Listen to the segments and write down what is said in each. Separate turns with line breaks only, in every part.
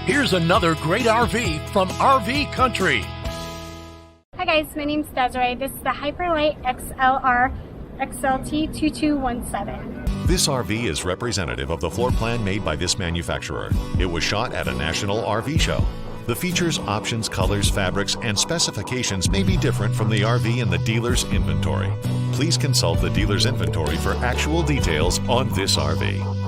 Here's another great RV from RV Country.
Hi guys, my name's Desiree. This is the Hyperlite-XLR XLT-2217.
This RV is representative of the floor plan made by this manufacturer. It was shot at a national RV show. The features, options, colors, fabrics, and specifications may be different from the RV in the dealer's inventory. Please consult the dealer's inventory for actual details on this RV.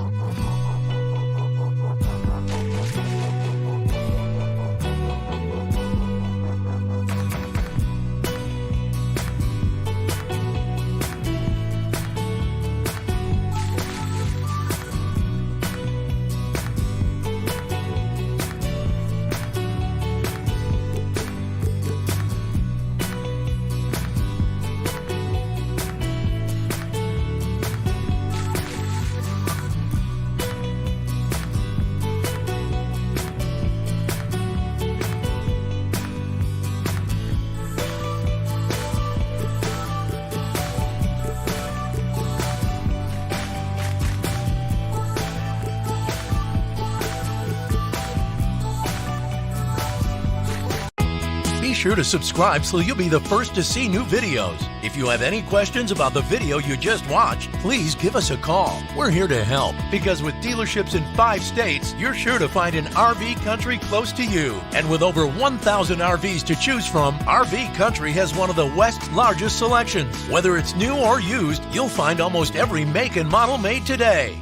Be sure to subscribe so you'll be the first to see new videos. If you have any questions about the video you just watched, please give us a call. We're here to help because with dealerships in 5 states, you're sure to find an RV Country close to you. And with over 1,000 RVs to choose from, RV Country has one of the West's largest selections. Whether it's new or used, you'll find almost every make and model made today.